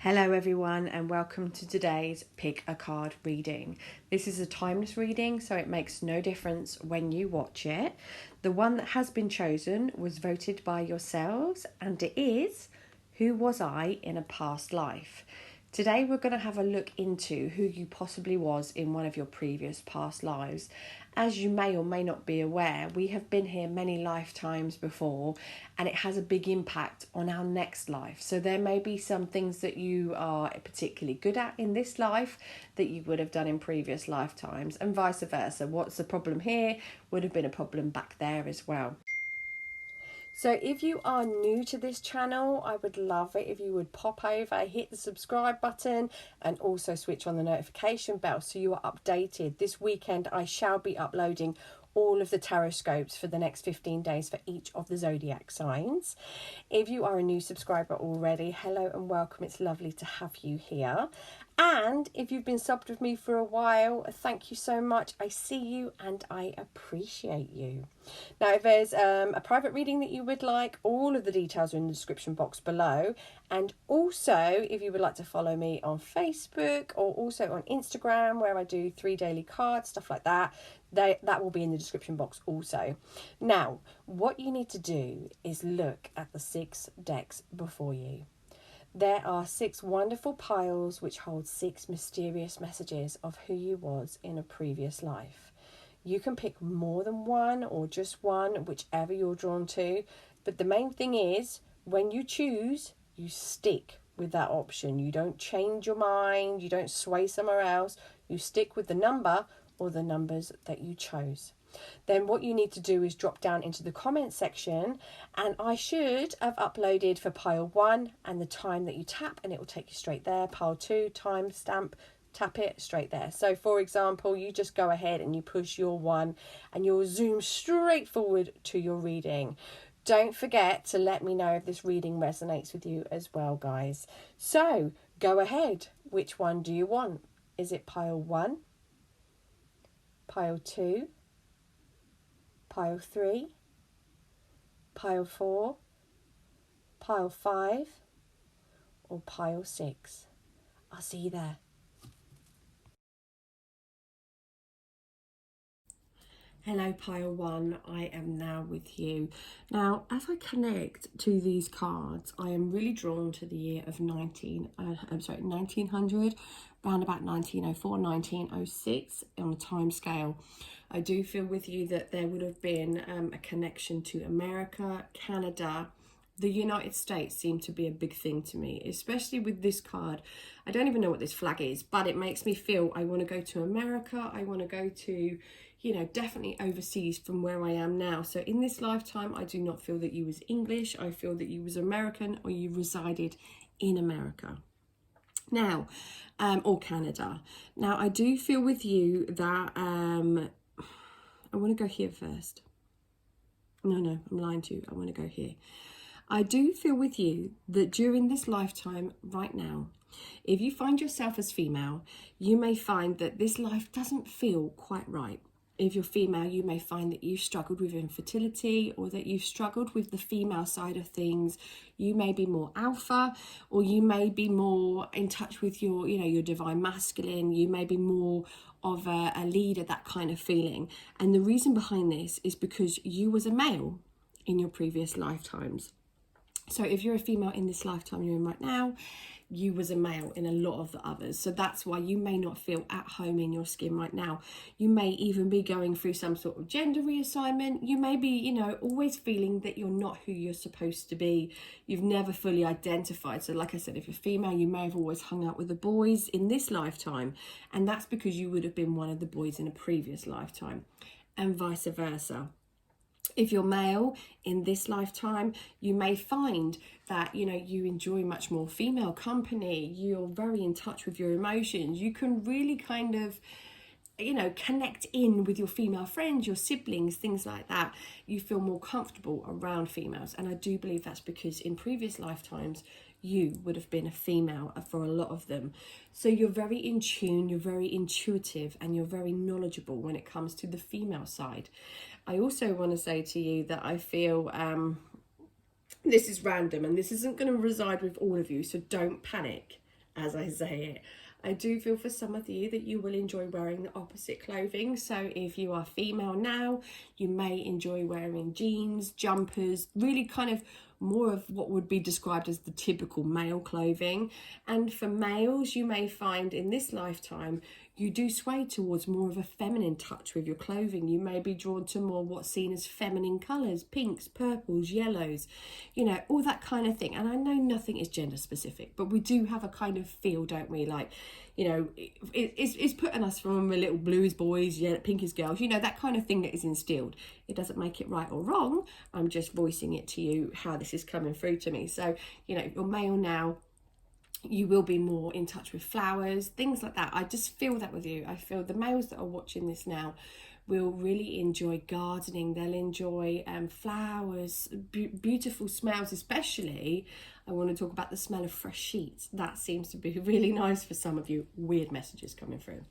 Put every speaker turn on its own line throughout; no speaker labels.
Hello everyone and welcome to today's Pick a Card reading. This is a timeless reading, so it makes no difference when you watch it. The one that has been chosen was voted by yourselves, and it is Who Was I in a Past Life? Today we're going to have a look into who you possibly was in one of your previous past lives. As you may or may not be aware, we have been here many lifetimes before, and it has a big impact on our next life. So there may be some things that you are particularly good at in this life that you would have done in previous lifetimes, and vice versa. What's the problem here would have been a problem back there as well. So if you are new to this channel, I would love it if you would pop over, hit the subscribe button, and also switch on the notification bell so you are updated. This weekend I shall be uploading all of the tarot scopes for the next 15 days for each of the zodiac signs. If you are a new subscriber already, hello and welcome. It's lovely to have you here. And if you've been subbed with me for a while, thank you so much. I see you and I appreciate you. Now, if there's a private reading that you would like, all of the details are in the description box below. And also, if you would like to follow me on Facebook or also on Instagram, where I do 3 daily cards, stuff like that, that will be in the description box also. Now, what you need to do is look at the 6 decks before you. There are 6 wonderful piles which hold 6 mysterious messages of who you was in a previous life. You can pick more than one or just one, whichever you're drawn to. But the main thing is, when you choose, you stick with that option. You don't change your mind. You don't sway somewhere else. You stick with the number or the numbers that you chose. Then what you need to do is drop down into the comment section, and I should have uploaded for pile 1 and the time that you tap, and it will take you straight there. Pile 2, time stamp, tap it straight there. So for example, you just go ahead and you push your 1 and you'll zoom straight forward to your reading. Don't forget to let me know if this reading resonates with you as well, guys. So go ahead. Which one do you want? Is it pile 1, pile 2, pile 3, pile 4, pile 5, or pile 6? I'll see you there. Hello, pile 1. I am now with you. Now, as I connect to these cards, I am really drawn to the year of 1900, around about 1904, 1906 on a time scale. I do feel with you that there would have been a connection to America, Canada. The United States seemed to be a big thing to me, especially with this card. I don't even know what this flag is, but it makes me feel I want to go to America. I want to go to, definitely overseas from where I am now. So in this lifetime, I do not feel that you was English. I feel that you was American, or you resided in America. Now, or Canada. Now, I do feel with you that I want to go here first. No, I'm lying to you. I want to go here. I do feel with you that during this lifetime right now, if you find yourself as female, you may find that this life doesn't feel quite right. If you're female, you may find that you've struggled with infertility, or that you've struggled with the female side of things. You may be more alpha, or you may be more in touch with your, your divine masculine. You may be more of a leader, that kind of feeling. And the reason behind this is because you was a male in your previous lifetimes. So if you're a female in this lifetime you're in right now, you was a male in a lot of the others. So that's why you may not feel at home in your skin right now. You may even be going through some sort of gender reassignment. You may be, always feeling that you're not who you're supposed to be. You've never fully identified. So like I said, if you're female, you may have always hung out with the boys in this lifetime. And that's because you would have been one of the boys in a previous lifetime, and vice versa. If you're male in this lifetime, you may find that, you enjoy much more female company. You're very in touch with your emotions. You can really kind of, connect in with your female friends, your siblings, things like that. You feel more comfortable around females. And I do believe that's because in previous lifetimes, you would have been a female for a lot of them. So you're very in tune, you're very intuitive, and you're very knowledgeable when it comes to the female side. I also want to say to you that I feel this is random, and this isn't going to reside with all of you, so don't panic. as I say it. I do feel for some of you that you will enjoy wearing the opposite clothing. So if you are female now, you may enjoy wearing jeans, jumpers, really kind of more of what would be described as the typical male clothing. And for males, you may find in this lifetime you do sway towards more of a feminine touch with your clothing. You may be drawn to more what's seen as feminine colours, pinks, purples, yellows, you know, all that kind of thing. And I know nothing is gender specific, but we do have a kind of feel, don't we? Like, you know, it's putting us from a little blue is boys, yeah, pink is girls, you know, that kind of thing that is instilled. It doesn't make it right or wrong. I'm just voicing it to you how this is coming through to me. So, you know, you're male now, you will be more in touch with flowers, things like that. I just feel that with you. I feel the males that are watching this now will really enjoy gardening. They'll enjoy flowers, beautiful smells, especially I want to talk about the smell of fresh sheets. That seems to be really nice for some of you. Weird messages coming through.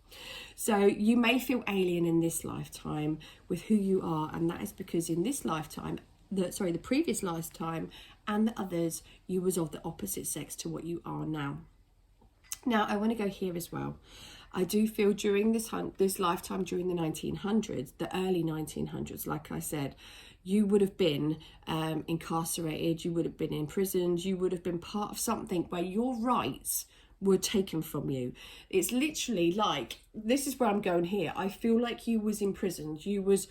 So you may feel alien in this lifetime with who you are, and that is because in this lifetime, the previous lifetime and the others, you was of the opposite sex to what you are now. Now, I want to go here as well. I do feel during this lifetime, during the 1900s, the early 1900s, like I said, you would have been incarcerated, you would have been imprisoned, you would have been part of something where your rights were taken from you. It's literally like, this is where I'm going here. I feel like you was imprisoned, you was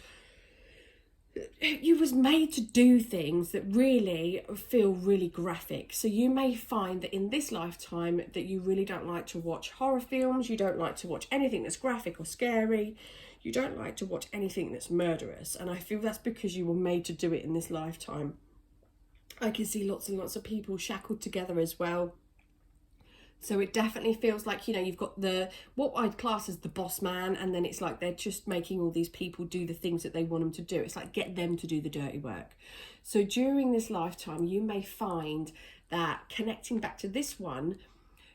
made to do things that really feel really graphic. So you may find that in this lifetime that you really don't like to watch horror films, you don't like to watch anything that's graphic or scary, you don't like to watch anything that's murderous, and I feel that's because you were made to do it in this lifetime. I can see lots and lots of people shackled together as well. So it definitely feels like, you know, you've got what I'd class as the boss man, and then it's like they're just making all these people do the things that they want them to do. It's like get them to do the dirty work. So during this lifetime, you may find that connecting back to this one,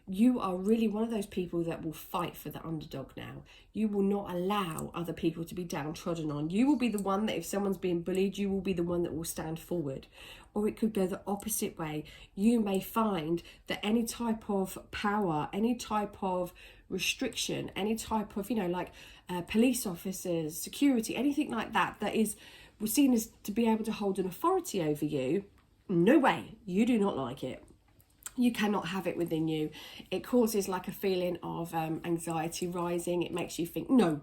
you are really one of those people that will fight for the underdog now. You will not allow other people to be downtrodden on. You will be the one that if someone's being bullied, you will be the one that will stand forward. Or it could go the opposite way. You may find that any type of power, any type of restriction, any type of, you know, like police officers, security, anything like that, that is seen as to be able to hold an authority over you, no way, you do not like it. You cannot have it within you. It causes like a feeling of anxiety rising. It makes you think, no,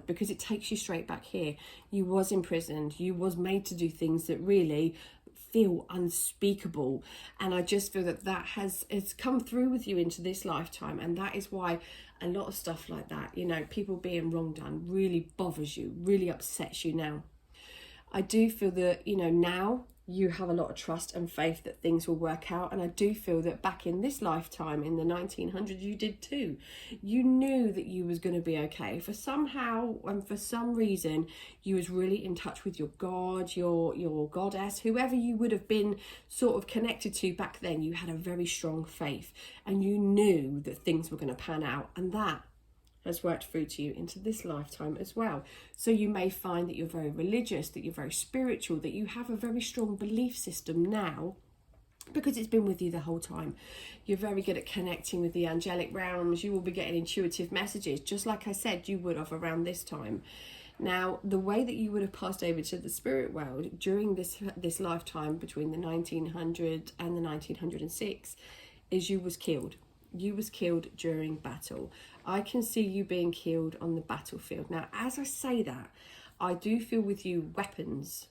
because it takes you straight back here. You was imprisoned. You was made to do things that really feel unspeakable. And I just feel that it's come through with you into this lifetime. And that is why a lot of stuff like that, you know, people being wrong done really bothers you, really upsets you now. I do feel that, you know, now you have a lot of trust and faith that things will work out. And I do feel that back in this lifetime, in the 1900s, you did too. You knew that you was going to be okay. For somehow and for some reason, you was really in touch with your God, your goddess, whoever you would have been sort of connected to back then. You had a very strong faith and you knew that things were going to pan out. And that has worked through to you into this lifetime as well. So you may find that you're very religious, that you're very spiritual, that you have a very strong belief system now because it's been with you the whole time. You're very good at connecting with the angelic realms. You will be getting intuitive messages, just like I said you would have around this time. Now, the way that you would have passed over to the spirit world during this lifetime between the 1900 and the 1906 is you was killed. You was killed during battle. I can see you being killed on the battlefield. Now, as I say that, I do feel with you weapons.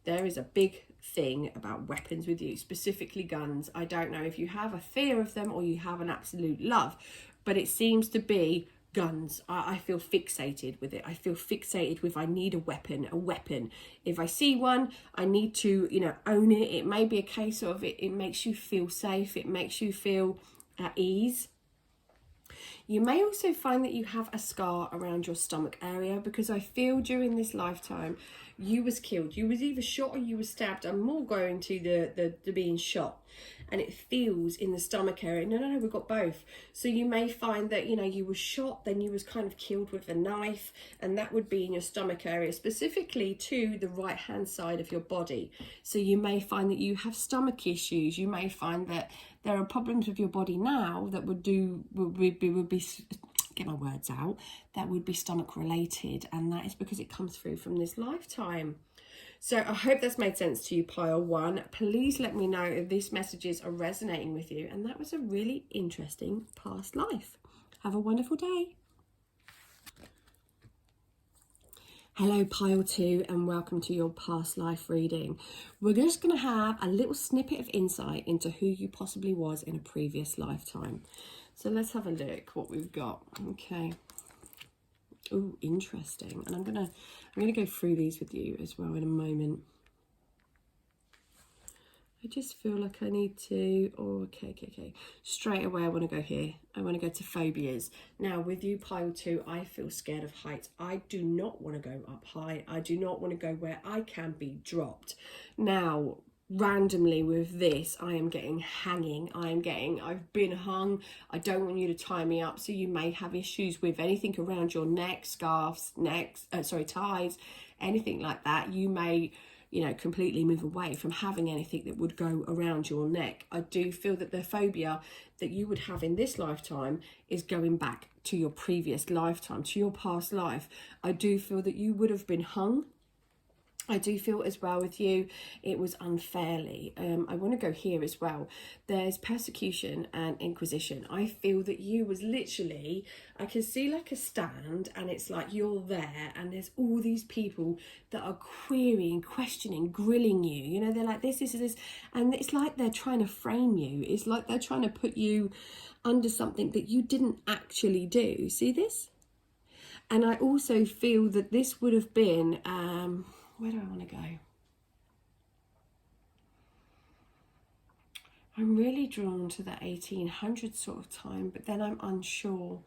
There is a big thing about weapons with you, specifically guns. I don't know if you have a fear of them or you have an absolute love, but it seems to be guns. I feel fixated with it. I feel fixated with I need a weapon. If I see one, I need to, you know, own it. It may be a case of it makes you feel safe. It makes you feel at ease. You may also find that you have a scar around your stomach area because I feel during this lifetime you was killed. You was either shot or you was stabbed. I'm more going to the being shot, and it feels in the stomach area. No, we've got both. So you may find that, you know, you was shot, then you was kind of killed with a knife, and that would be in your stomach area, specifically to the right hand side of your body. So you may find that you have stomach issues. You may find that There are problems with your body now that would be get my words out, that would be stomach related, and that is because it comes through from this lifetime. So I hope that's made sense to you, pile one. Please let me know if these messages are resonating with you, and that was a really interesting past life. Have a wonderful day. Hello, pile two, and welcome to your past life reading. We're just going to have a little snippet of insight into who you possibly was in a previous lifetime. So let's have a look what we've got. Okay. Oh, interesting. And I'm gonna go through these with you as well in a moment. I just feel like I need to, okay. Straight away, I want to go here. I want to go to phobias. Now, with you, pile two, I feel scared of heights. I do not want to go up high. I do not want to go where I can be dropped. Now, randomly with this, I am getting hanging. I've been hung. I don't want you to tie me up. So you may have issues with anything around your neck, scarves, ties, anything like that. You may, completely move away from having anything that would go around your neck. I do feel that the phobia that you would have in this lifetime is going back to your previous lifetime, to your past life. I do feel that you would have been hung. I do feel as well with you, it was unfairly. I want to go here as well. There's persecution and inquisition. I feel that you was literally, I can see like a stand, and it's like you're there and there's all these people that are querying, questioning, grilling you. They're like, this, and it's like they're trying to frame you. It's like they're trying to put you under something that you didn't actually do. See this? And I also feel that this would have been... where do I want to go? I'm really drawn to the 1800s sort of time, but then I'm unsure.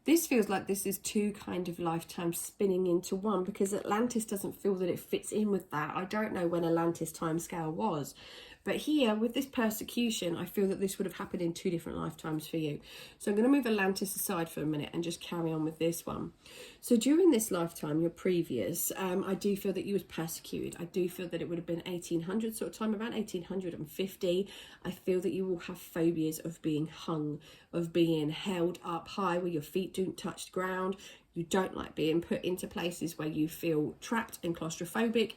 This feels like this is two kind of lifetimes spinning into one, because Atlantis doesn't feel that it fits in with that. I don't know when Atlantis timescale was. But here, with this persecution, I feel that this would have happened in two different lifetimes for you. So I'm going to move Atlantis aside for a minute and just carry on with this one. So during this lifetime, your previous, I do feel that you was persecuted. I do feel that it would have been 1800 sort of time, around 1850. I feel that you will have phobias of being hung, of being held up high where your feet don't touch the ground. You don't like being put into places where you feel trapped and claustrophobic.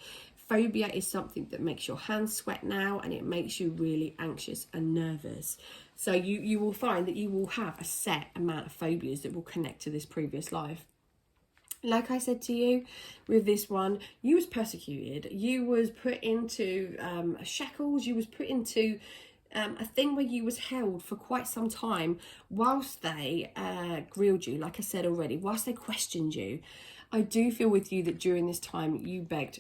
Phobia is something that makes your hands sweat now, and it makes you really anxious and nervous. So you will find that you will have a set amount of phobias that will connect to this previous life. Like I said to you, with this one, you was persecuted. You was put into shackles. You was put into a thing where you was held for quite some time whilst they grilled you, like I said already, whilst they questioned you. I do feel with you that during this time you begged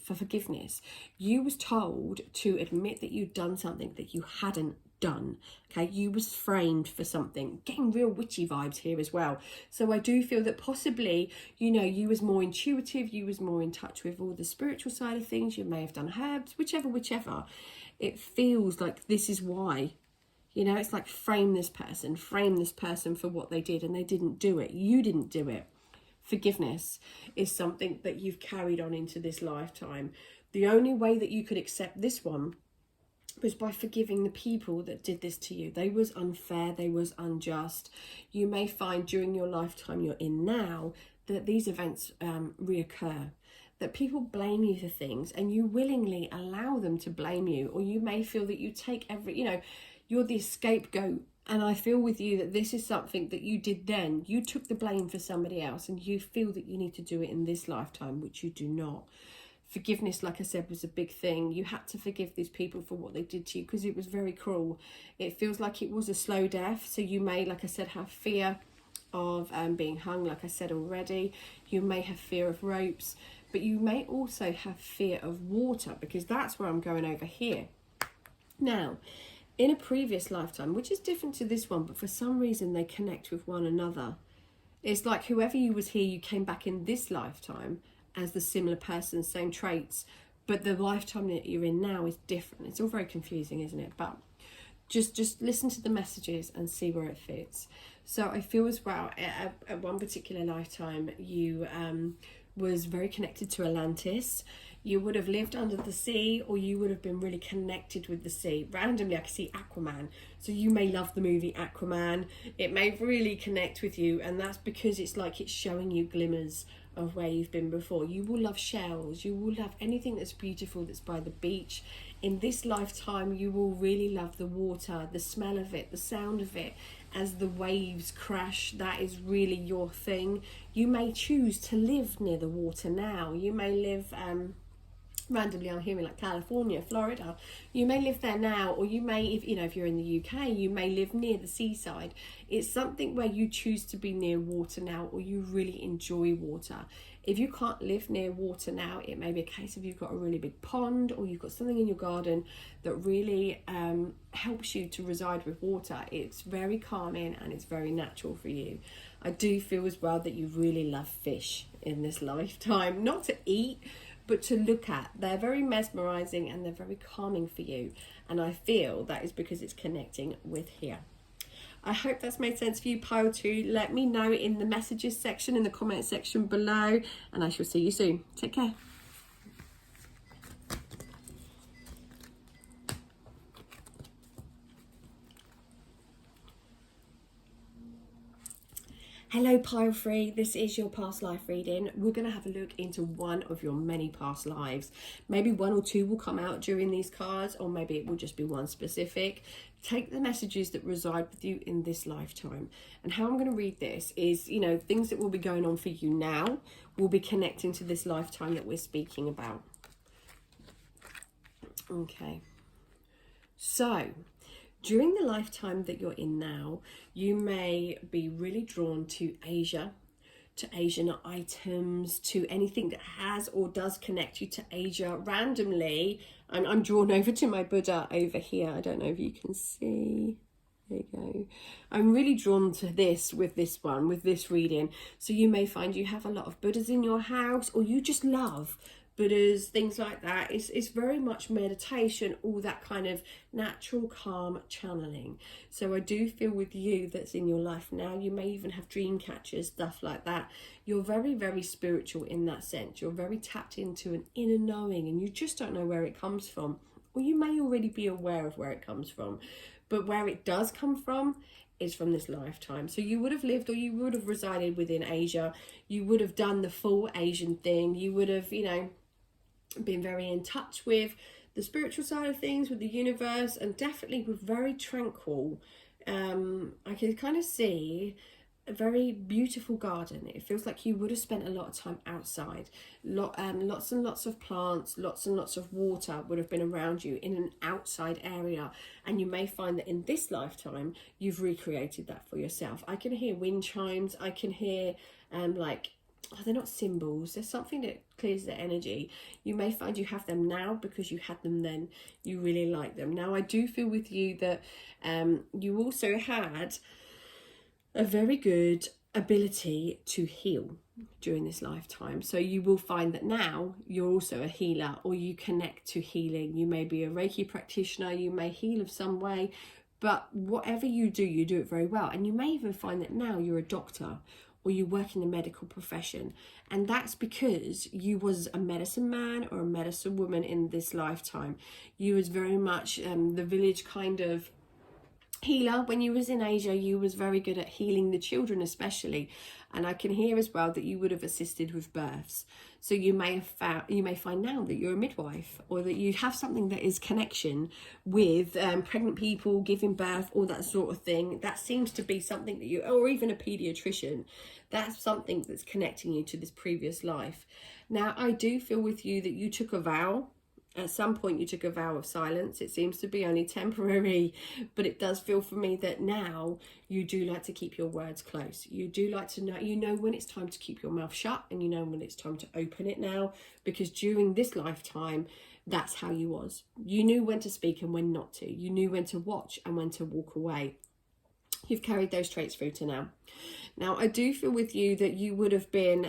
for forgiveness. You was told to admit that you'd done something that you hadn't done. Okay, you was framed for something. Getting real witchy vibes here as well. So I do feel that possibly, you was more intuitive. You was more in touch with all the spiritual side of things. You may have done herbs, whichever. It feels like this is why. It's like frame this person for what they did, and they didn't do it. You didn't do it. Forgiveness is something that you've carried on into this lifetime. The only way that you could accept this one was by forgiving the people that did this to you. They was unfair, they was unjust. You may find during your lifetime you're in now that these events reoccur, that people blame you for things and you willingly allow them to blame you, or you may feel that you take you're the scapegoat. And I feel with you that this is something that you did then. You took the blame for somebody else, and you feel that you need to do it in this lifetime, which you do not. Forgiveness, like I said, was a big thing. You had to forgive these people for what they did to you, because it was very cruel. It feels like it was a slow death. So you may, like I said, have fear of being hung, like I said already. You may have fear of ropes, but you may also have fear of water, because that's where I'm going over here. Now, in a previous lifetime, which is different to this one, but for some reason they connect with one another. It's like whoever you was here, you came back in this lifetime as the similar person, same traits, but the lifetime that you're in now is different. It's all very confusing, isn't it? But just listen to the messages and see where it fits. So I feel as well, at one particular lifetime, you was very connected to Atlantis. You would have lived under the sea, or you would have been really connected with the sea. Randomly, I can see Aquaman. So you may love the movie Aquaman. It may really connect with you, and that's because it's like it's showing you glimmers of where you've been before. You will love shells. You will love anything that's beautiful, that's by the beach. In this lifetime, you will really love the water, the smell of it, the sound of it as the waves crash. That is really your thing. You may choose to live near the water now. You may live randomly, I'm hearing like California, Florida. You may live there now, or you may, if you're in the UK, you may live near the seaside. It's something where you choose to be near water now, or you really enjoy water. If you can't live near water now, it may be a case of you've got a really big pond, or you've got something in your garden that really helps you to reside with water. It's very calming and it's very natural for you. I do feel as well that you really love fish in this lifetime, not to eat, but to look at. They're very mesmerizing and they're very calming for you, and I feel that is because it's connecting with here. I hope that's made sense for you, pile 2. Let me know in the messages section, in the comment section below, and I shall see you soon. Take care. Hello pile 3, this is your past life reading. We're going to have a look into one of your many past lives. Maybe 1 or 2 will come out during these cards, or maybe it will just be one specific. Take the messages that reside with you in this lifetime. And how I'm going to read this is, things that will be going on for you now will be connecting to this lifetime that we're speaking about. Okay. So, during the lifetime that you're in now, you may be really drawn to Asia, to Asian items, to anything that has or does connect you to Asia. Randomly, I'm drawn over to my Buddha over here. I don't know if you can see. There you go. I'm really drawn to this with this reading. So you may find you have a lot of Buddhas in your house, or you just love Buddhas, things like that. It's very much meditation, all that kind of natural calm channeling. So I do feel with you that's in your life now, you may even have dream catchers, stuff like that. You're very, very spiritual in that sense. You're very tapped into an inner knowing, and you just don't know where it comes from. Or you may already be aware of where it comes from, but where it does come from is from this lifetime. So you would have lived, or you would have resided within Asia. You would have done the full Asian thing. You would have, been very in touch with the spiritual side of things, with the universe, and definitely with very tranquil. I can kind of see a very beautiful garden. It feels like you would have spent a lot of time outside. Lots and lots of plants, lots and lots of water would have been around you in an outside area, and you may find that in this lifetime you've recreated that for yourself. I can hear wind chimes. I can hear they're not symbols, there's something that clears the energy. You may find you have them now because you had them then, you really like them. Now I do feel with you that you also had a very good ability to heal during this lifetime. So you will find that now you're also a healer, or you connect to healing. You may be a Reiki practitioner, you may heal of some way, but whatever you do it very well. And you may even find that now you're a doctor, or you work in the medical profession, and that's because you was a medicine man or a medicine woman in this lifetime. You was very much the village kind of healer. When you was in Asia, you was very good at healing the children especially, and I can hear as well that you would have assisted with births. So you may find now that you're a midwife, or that you have something that is connection with pregnant people, giving birth, all that sort of thing. That seems to be something that you, or even a pediatrician, that's something that's connecting you to this previous life. Now I do feel with you that you took a vow. At some point you took a vow of silence. It seems to be only temporary, but it does feel for me that now you do like to keep your words close. You do like to know, when it's time to keep your mouth shut, and you know when it's time to open it now, because during this lifetime, that's how you was. You knew when to speak and when not to. You knew when to watch and when to walk away. You've carried those traits through to now. Now, I do feel with you that you would have been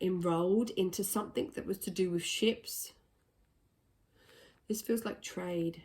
enrolled into something that was to do with ships. This feels like trade.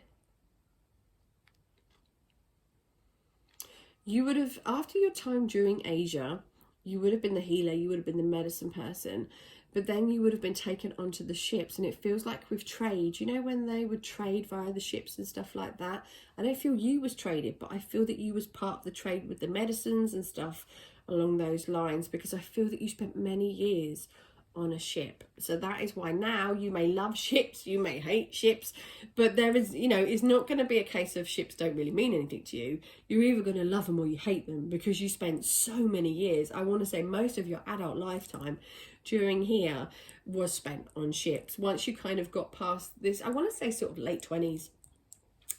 You would have, after your time during Asia, you would have been the healer, you would have been the medicine person. but then you would have been taken onto the ships, and it feels like with trade, you know, when they would trade via the ships and stuff like that. I don't feel you was traded, but I feel that you was part of the trade with the medicines and stuff along those lines, because I feel that you spent many years on a ship. So that is why now you may love ships, you may hate ships, but there is, you know, it's not going to be a case of ships don't really mean anything to you. You're either going to love them or you hate them, because you spent so many years, I want to say most of your adult lifetime during here was spent on ships. Once you kind of got past this, I want to say sort of late 20s,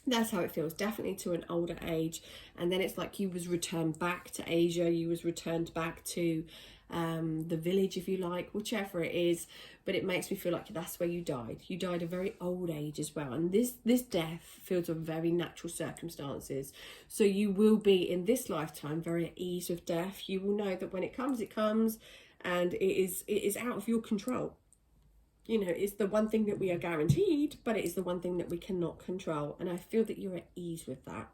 that's how it feels, definitely to an older age. And then it's like you was returned back to Asia, you was returned back to the village, if you like, whichever it is, but it makes me feel like that's where you died. You died a very old age as well, and this death feels of very natural circumstances. So you will be in this lifetime very at ease with death. You will know that when it comes, and it is out of your control. You know, it's the one thing that we are guaranteed, but it is the one thing that we cannot control, and I feel that you're at ease with that.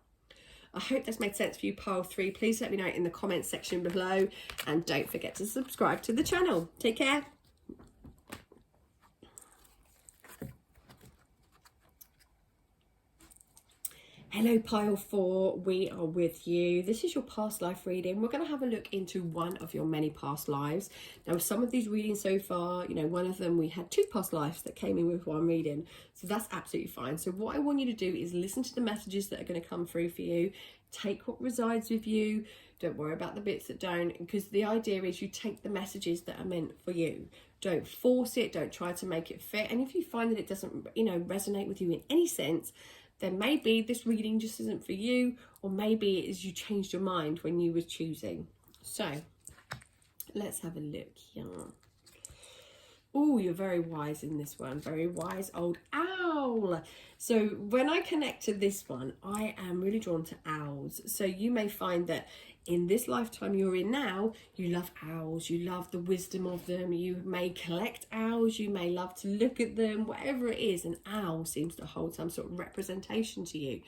I hope that's made sense for you, pile 3. Please let me know in the comments section below, and don't forget to subscribe to the channel. Take care. Hello, pile 4, we are with you. This is your past life reading. We're going to have a look into one of your many past lives. Now, some of these readings so far, you know, one of them we had 2 past lives that came in with one reading, so that's absolutely fine. So what I want you to do is listen to the messages that are going to come through for you. Take what resides with you. Don't worry about the bits that don't, because the idea is you take the messages that are meant for you. Don't force it. Don't try to make it fit. And if you find that it doesn't, you know, resonate with you in any sense, then maybe this reading just isn't for you, or maybe it is you changed your mind when you were choosing. So let's have a look here. Oh, you're very wise in this one. Very wise old owl. So when I connect to this one, I am really drawn to owls. So you may find that in this lifetime you're in now, you love owls, you love the wisdom of them, you may collect owls, you may love to look at them, whatever it is, an owl seems to hold some sort of representation to you.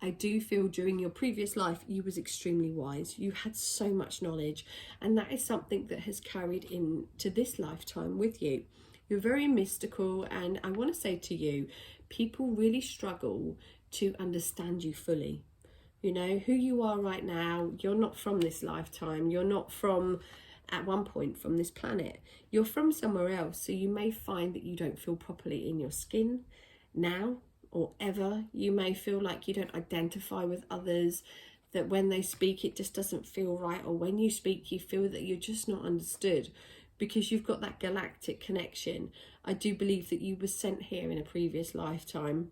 I do feel during your previous life you was extremely wise, you had so much knowledge, and that is something that has carried into this lifetime with you. You're very mystical, and I want to say to you, people really struggle to understand you fully. You know, who you are right now, you're not from this lifetime, you're not from, at one point, from this planet. You're from somewhere else, so you may find that you don't feel properly in your skin now or ever. You may feel like you don't identify with others, that when they speak it just doesn't feel right, or when you speak you feel that you're just not understood because you've got that galactic connection. I do believe that you were sent here in a previous lifetime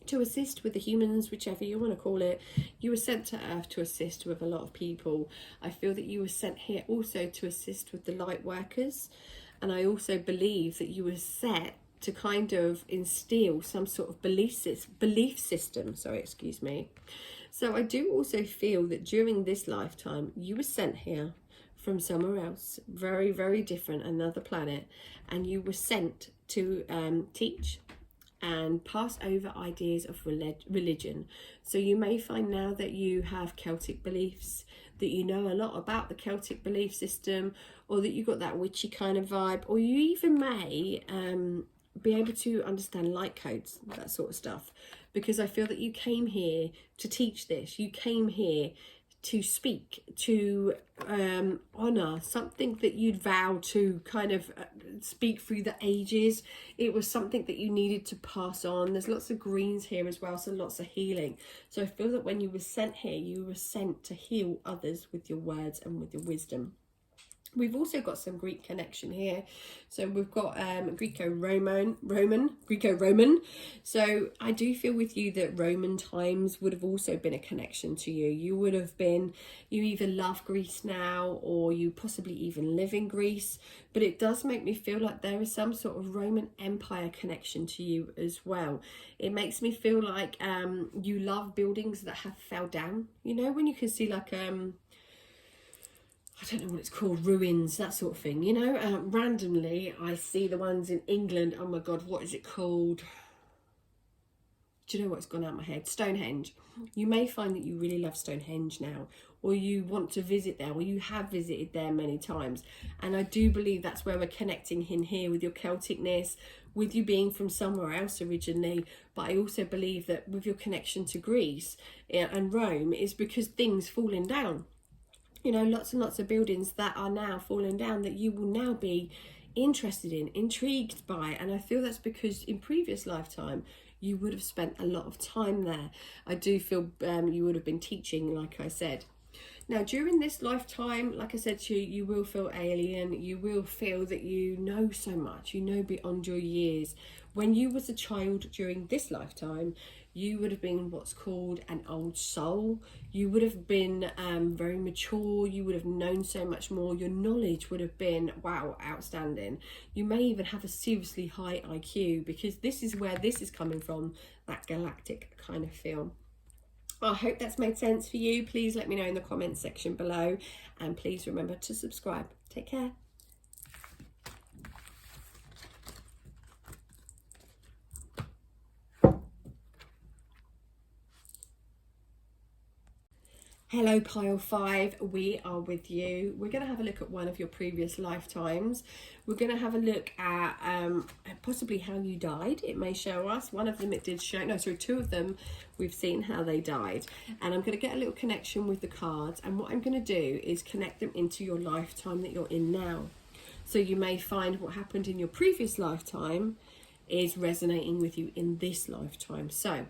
to assist with the humans, whichever you want to call it. You were sent to Earth to assist with a lot of people. I feel that you were sent here also to assist with the light workers, and I also believe that you were set to kind of instill some sort of belief system. So I do also feel that during this lifetime you were sent here from somewhere else, very, very different, another planet, and you were sent to teach and pass over ideas of religion. So you may find now that you have Celtic beliefs, that you know a lot about the Celtic belief system, or that you got that witchy kind of vibe, or you even may be able to understand light codes, that sort of stuff, because I feel that you came here to teach this. You came here to speak, to honour something that you'd vowed to kind of speak through the ages. It was something that you needed to pass on. There's lots of greens here as well, so lots of healing. So I feel that when you were sent here, you were sent to heal others with your words and with your wisdom. We've also got some Greek connection here. So we've got Greco-Roman. So I do feel with you that Roman times would have also been a connection to you. You either love Greece now, or you possibly even live in Greece. But it does make me feel like there is some sort of Roman Empire connection to you as well. It makes me feel like you love buildings that have fell down. You know, when you can see like I don't know what it's called, ruins, that sort of thing, you know. Randomly I see the ones in England. Oh my god, what is it called? do you know what's gone out of my head? Stonehenge. You may find that you really love Stonehenge now, or you want to visit there, or you have visited there many times. And I do believe that's where we're connecting in here with your Celticness, with you being from somewhere else originally. But I also believe that with your connection to Greece and Rome is because things falling down. You know, lots and lots of buildings that are now falling down that you will now be interested in, intrigued by. And I feel that's because in previous lifetime you would have spent a lot of time there. I do feel you would have been teaching, like I said. Now, during this lifetime, like I said to you, you will feel alien. You will feel that you know so much. You know beyond your years. When you was a child during this lifetime, you would have been what's called an old soul. You would have been very mature. You would have known so much more. Your knowledge would have been, wow, outstanding. You may even have a seriously high IQ, because this is where this is coming from, that galactic kind of feel. I hope that's made sense for you. Please let me know in the comments section below, and please remember to subscribe. Take care. Hello Pile 5, we are with you. We're going to have a look at one of your previous lifetimes. We're going to have a look at possibly how you died. It may show us. One of them it did show, no, sorry, two of them we've seen how they died. And I'm going to get a little connection with the cards, and what I'm going to do is connect them into your lifetime that you're in now. So you may find what happened in your previous lifetime is resonating with you in this lifetime. So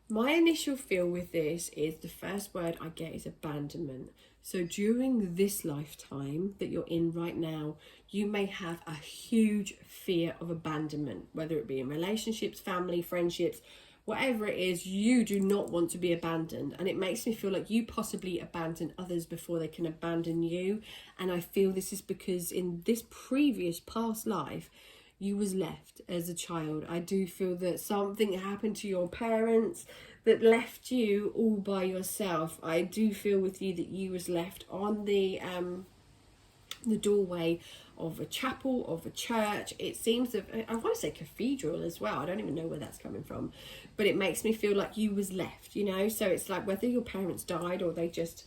my initial feel with this is the first word I get is abandonment. So during this lifetime that you're in right now, you may have a huge fear of abandonment, whether it be in relationships, family, friendships, whatever it is. You do not want to be abandoned, and it makes me feel like you possibly abandon others before they can abandon you. And I feel this is because in this previous past life, you was left as a child. I do feel that something happened to your parents that left you all by yourself. I do feel with you that you was left on the doorway of a chapel, of a church. It seems that, I want to say cathedral as well. I don't even know where that's coming from, but it makes me feel like you was left, you know. So it's like whether your parents died or they just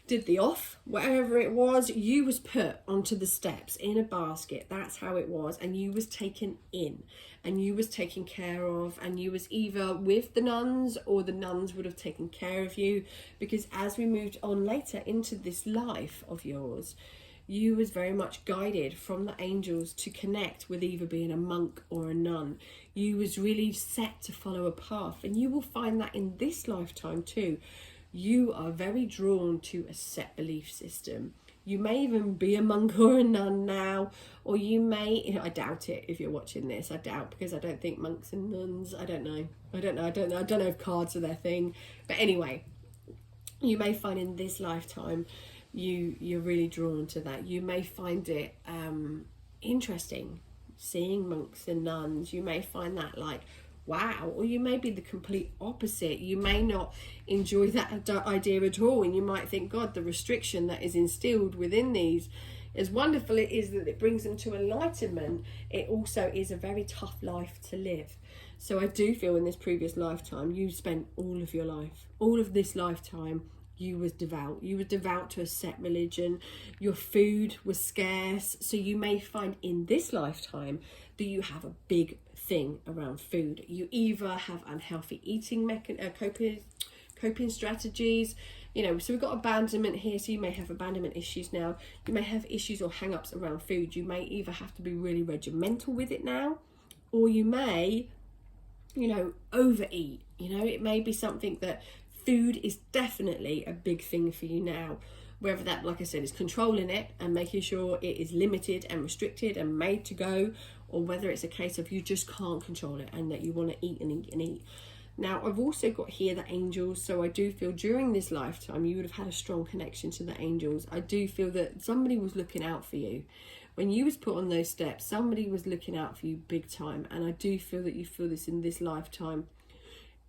did the off, whatever it was, you was put onto the steps in a basket. That's how it was. And you was taken in, and you was taken care of, and you was either with the nuns or the nuns would have taken care of you, because as we moved on later into this life of yours, you was very much guided from the angels to connect with either being a monk or a nun. You was really set to follow a path, and you will find that in this lifetime too. You are very drawn to a set belief system. You may even be a monk or a nun now, or you may, I doubt it if you're watching this, I doubt, because I don't think monks and nuns, I don't know if cards are their thing. But anyway, you may find in this lifetime, you're really drawn to that. You may find it interesting, seeing monks and nuns. You may find that like, wow, or you may be the complete opposite. You may not enjoy that idea at all, and you might think, God, the restriction that is instilled within these, as wonderful it is that it brings them to enlightenment, it also is a very tough life to live. So I do feel in this previous lifetime, you spent all of your life, all of this lifetime, you was devout. You were devout to a set religion. Your food was scarce. So you may find in this lifetime that you have a big thing around food. You either have unhealthy eating coping strategies. You know, so we've got abandonment here. So you may have abandonment issues now. You may have issues or hang-ups around food. You may either have to be really regimental with it now, or you may, you know, overeat. You know, it may be something that food is definitely a big thing for you now. Whether that, like I said, is controlling it and making sure it is limited and restricted and made to go, or whether it's a case of you just can't control it and that you want to eat and eat and eat. Now, I've also got here the angels, so I do feel during this lifetime you would have had a strong connection to the angels. I do feel that somebody was looking out for you. When you was put on those steps, somebody was looking out for you big time, and I do feel that you feel this in this lifetime.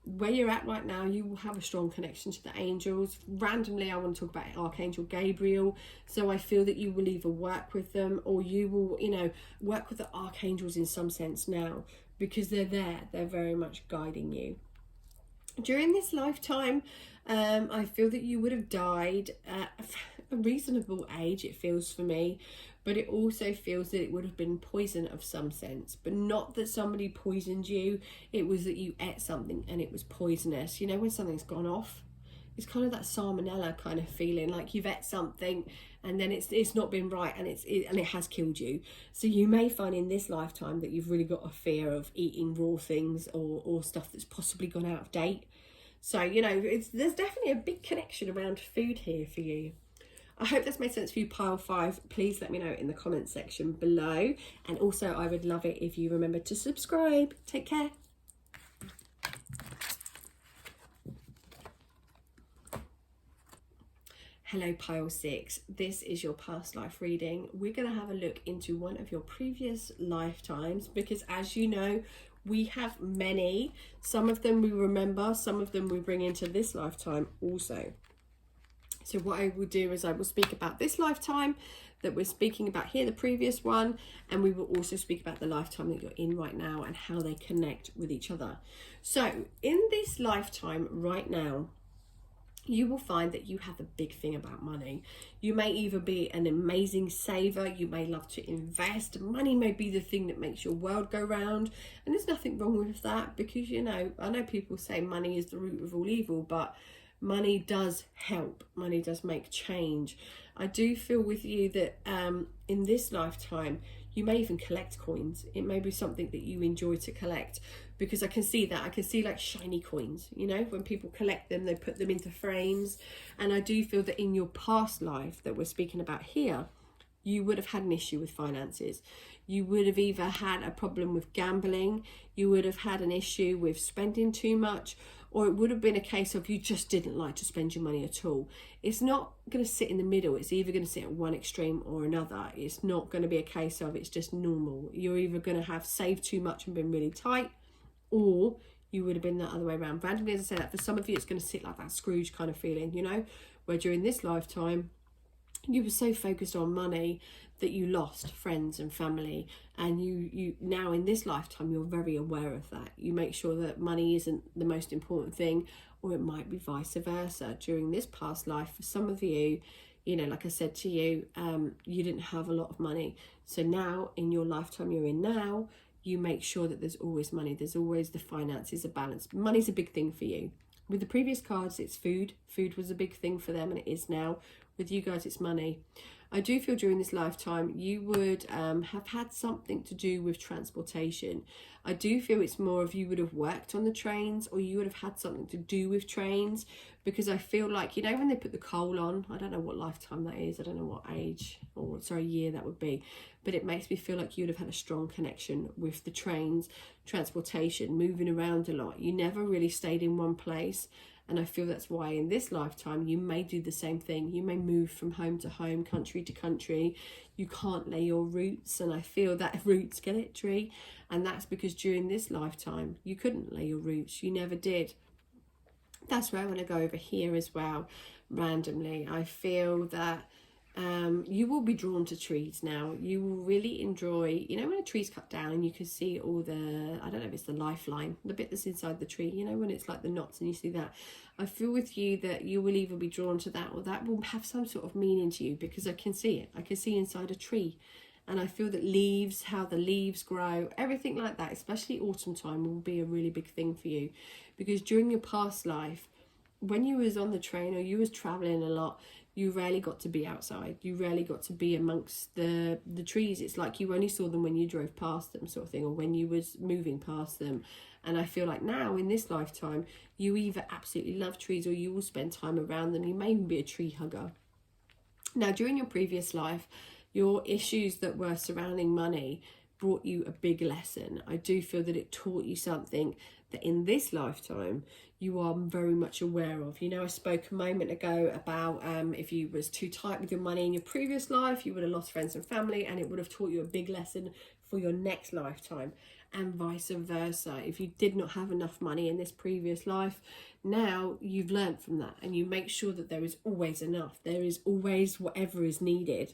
Where you're at right now, you will have a strong connection to the angels. Randomly, I want to talk about Archangel Gabriel. So I feel that you will either work with them, or you will, you know, work with the archangels in some sense now. because they're there, they're very much guiding you. During this lifetime, I feel that you would have died at a reasonable age, it feels for me, but it also feels that it would have been poison of some sense, but not that somebody poisoned you. It was that you ate something and it was poisonous. You know, when something's gone off, it's kind of that salmonella kind of feeling, like you've ate something and then it's not been right, and it has killed you. So you may find in this lifetime that you've really got a fear of eating raw things or stuff that's possibly gone out of date. So, you know, there's definitely a big connection around food here for you. I hope that's made sense for you, pile 5. Please let me know in the comments section below. And also, I would love it if you remember to subscribe. Take care. Hello, pile 6. This is your past life reading. We're going to have a look into one of your previous lifetimes, because as you know, we have many. Some of them we remember, some of them we bring into this lifetime also. So what I will do is I will speak about this lifetime that we're speaking about here, the previous one, and we will also speak about the lifetime that you're in right now and how they connect with each other. So in this lifetime right now, you will find that you have a big thing about money. You may either be an amazing saver, you may love to invest. Money may be the thing that makes your world go round, and there's nothing wrong with that, because, you know, I know people say money is the root of all evil, but money does help. Money does make change. I do feel with you that in this lifetime, you may even collect coins. It may be something that you enjoy to collect, because I can see that. I can see like shiny coins, you know, when people collect them, they put them into frames. And I do feel that in your past life that we're speaking about here, you would have had an issue with finances. You would have either had a problem with gambling, you would have had an issue with spending too much, or it would have been a case of you just didn't like to spend your money at all. It's not going to sit in the middle. It's either going to sit at one extreme or another. It's not going to be a case of it's just normal. You're either going to have saved too much and been really tight, or you would have been the other way around. Randomly, as I say that, for some of you, it's going to sit like that Scrooge kind of feeling, you know, where during this lifetime, you were so focused on money that you lost friends and family, and you now in this lifetime you're very aware of that. You make sure that money isn't the most important thing, or it might be vice versa. During this past life, for some of you, you know, like I said to you, you didn't have a lot of money. So now in your lifetime you're in now, you make sure that there's always money. There's always the finances are balanced. Money's a big thing for you. With the previous cards, it's food. Food was a big thing for them, and it is now. With you guys, it's money. I do feel during this lifetime you would have had something to do with transportation. I do feel it's more of you would have worked on the trains, or you would have had something to do with trains, because I feel like, you know, when they put the coal on, I don't know what lifetime that is, I don't know what age or year that would be, but it makes me feel like you would have had a strong connection with the trains, transportation, moving around a lot. You never really stayed in one place. And I feel that's why in this lifetime you may do the same thing. You may move from home to home, country to country. You can't lay your roots, and I feel that roots get it, tree. And that's because during this lifetime you couldn't lay your roots. You never did. That's where I want to go over here as well, randomly. I feel that you will be drawn to trees now. You will really enjoy, you know, when a tree's cut down and you can see all the, I don't know if it's the lifeline, the bit that's inside the tree, you know, when it's like the knots and you see that. I feel with you that you will either be drawn to that, or that will have some sort of meaning to you, because I can see it. I can see inside a tree. And I feel that leaves, how the leaves grow, everything like that, especially autumn time, will be a really big thing for you. Because during your past life, when you was on the train or you was traveling a lot, you rarely got to be outside. You rarely got to be amongst the trees. It's like you only saw them when you drove past them, sort of thing, or when you was moving past them. And I feel like now in this lifetime, you either absolutely love trees or you will spend time around them. You may even be a tree hugger. Now, during your previous life, your issues that were surrounding money brought you a big lesson. I do feel that it taught you something that in this lifetime you are very much aware of. You know, I spoke a moment ago about if you was too tight with your money in your previous life, you would have lost friends and family, and it would have taught you a big lesson for your next lifetime.
and vice versa. If you did not have enough money in this previous life, now you've learned from that and you make sure that there is always enough. There is always whatever is needed.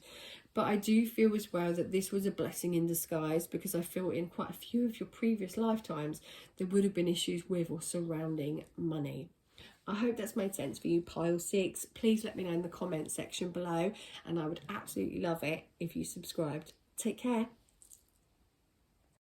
But I do feel as well that this was a blessing in disguise, because I feel in quite a few of your previous lifetimes there would have been issues with or surrounding money. I hope that's made sense for you, pile 6. Please let me know in the comment section below, and I would absolutely love it if you subscribed. Take care.